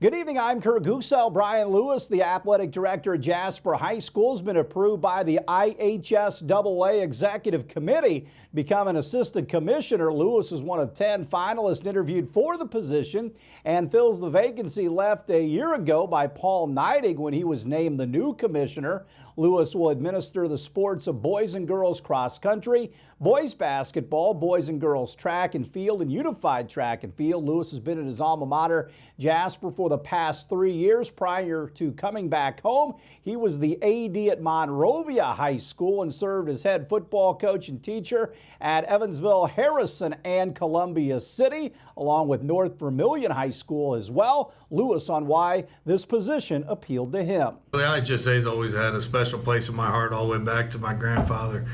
Good evening, I'm Kurt Gutgsell. Brian Lewis, the athletic director at Jasper High School, has been approved by the IHSAA Executive Committee to become an assistant commissioner. Lewis is one of 10 finalists interviewed for the position and fills the vacancy left a year ago by Paul Neidig when he was named the new commissioner. Lewis will administer the sports of boys and girls cross country, boys basketball, boys and girls track and field, and unified track and field. Lewis has been at his alma mater, Jasper, for the past 3 years. Prior to coming back home, he was the AD at Monrovia High School and served as head football coach and teacher at Evansville, Harrison, and Columbia City, along with North Vermilion High School as well. Lewis on why this position appealed to him. The IHSA's always had a special place in my heart all the way back to my grandfather.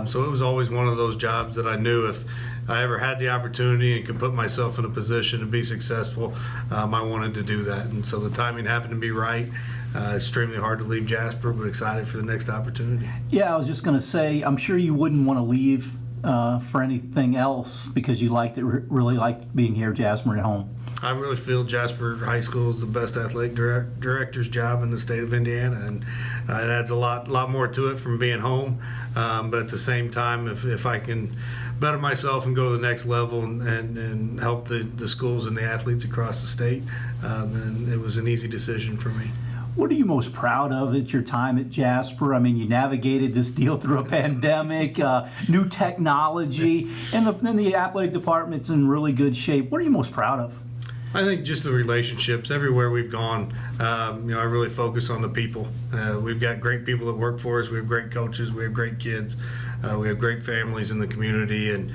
So it was always one of those jobs that I knew if I ever had the opportunity and could put myself in a position to be successful, I wanted to do that. And so the timing happened to be right. Extremely hard to leave Jasper, but excited for the next opportunity. Yeah, I was just going to say, I'm sure you wouldn't want to leave for anything else because you really liked being here at Jasper at home. I really feel Jasper High School is the best athletic director's job in the state of Indiana, and it adds a lot more to it from being home. But at the same time, if I can better myself and go to the next level and help the schools and the athletes across the state, then it was an easy decision for me. What are you most proud of at your time at Jasper? I mean, you navigated this deal through a pandemic, new technology, and the athletic department's in really good shape. What are you most proud of? I think just the relationships everywhere we've gone. I really focus on the people. We've got great people that work for us. We have great coaches. We have great kids. We have great families in the community, and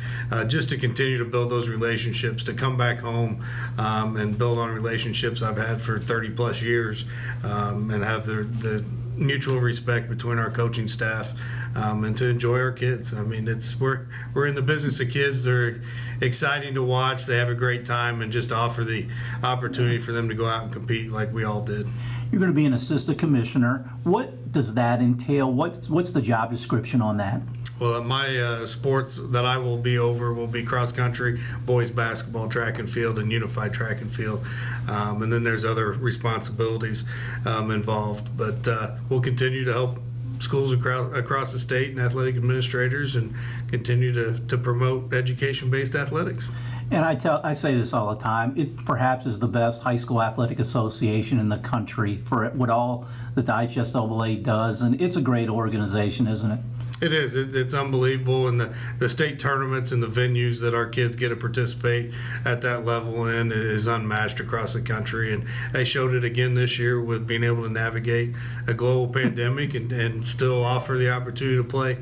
just to continue to build those relationships, to come back home and build on relationships I've had for 30 plus years, and have the mutual respect between our coaching staff, and to enjoy our kids. I mean, we're in the business of kids. They're exciting to watch. They have a great time, and just offer the opportunity for them to go out and compete like we all did. You're going to be an assistant commissioner. What does that entail? What's the job description on that? Well, my sports that I will be over will be cross country, boys basketball, track and field, and unified track and field. And then there's other responsibilities involved. But we'll continue to help schools across the state and athletic administrators, and continue to promote education-based athletics. And I say this all the time, it perhaps is the best high school athletic association in the country for what all that the IHSAA does, and it's a great organization, isn't it? It is. It's unbelievable, and the state tournaments and the venues that our kids get to participate at that level in is unmatched across the country. And they showed it again this year with being able to navigate a global pandemic and still offer the opportunity to play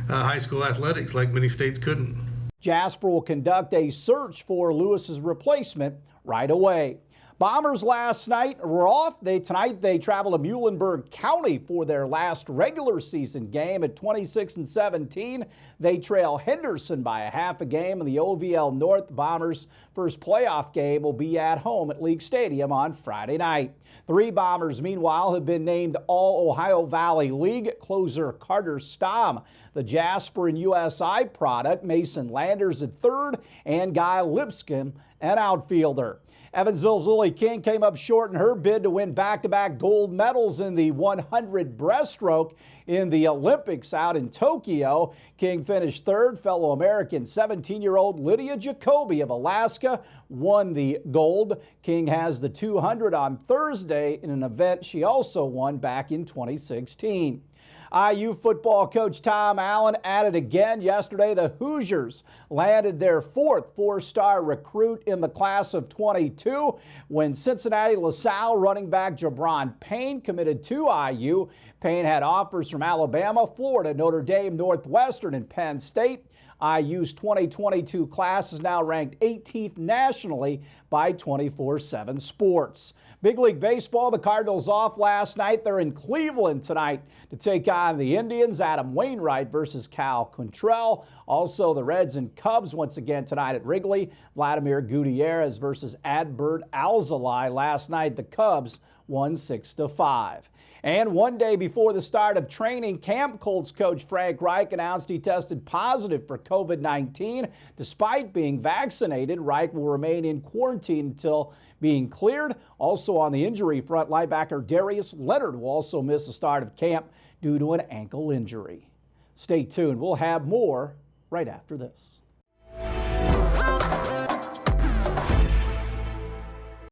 high school athletics like many states couldn't. Jasper will conduct a search for Lewis's replacement right away. Bombers last night were off. Tonight they travel to Muhlenberg County for their last regular season game. At 26-17, they trail Henderson by a half a game in the OVL North. Bombers' first playoff game will be at home at League Stadium on Friday night. Three Bombers, meanwhile, have been named All-Ohio Valley League. Closer Carter Stamm, the Jasper and USI product, Mason Landers at third, and Guy Lipscomb, an outfielder. Evansville's Lily King came up short in her bid to win back-to-back gold medals in the 100 breaststroke in the Olympics out in Tokyo. King finished third. Fellow American 17-year-old Lydia Jacoby of Alaska won the gold. King has the 200 on Thursday in an event she also won back in 2016. IU football coach Tom Allen at it again. Yesterday, the Hoosiers landed their fourth four-star recruit in the class of 22 when Cincinnati LaSalle running back Jabron Payne committed to IU. Payne had offers from Alabama, Florida, Notre Dame, Northwestern, and Penn State. IU's 2022 class is now ranked 18th nationally by 24/7 Sports. Big League Baseball, the Cardinals off last night. They're in Cleveland tonight to take on the Indians. Adam Wainwright versus Cal Quantrill. Also, the Reds and Cubs once again tonight at Wrigley. Vladimir Gutierrez versus Adbert Alzolay. Last night, the Cubs won 6-5. And one day before the start of training camp, Colts coach Frank Reich announced he tested positive for COVID-19. Despite being vaccinated, Reich will remain in quarantine until being cleared. Also on the injury front, linebacker Darius Leonard will also miss the start of camp due to an ankle injury. Stay tuned. We'll have more right after this.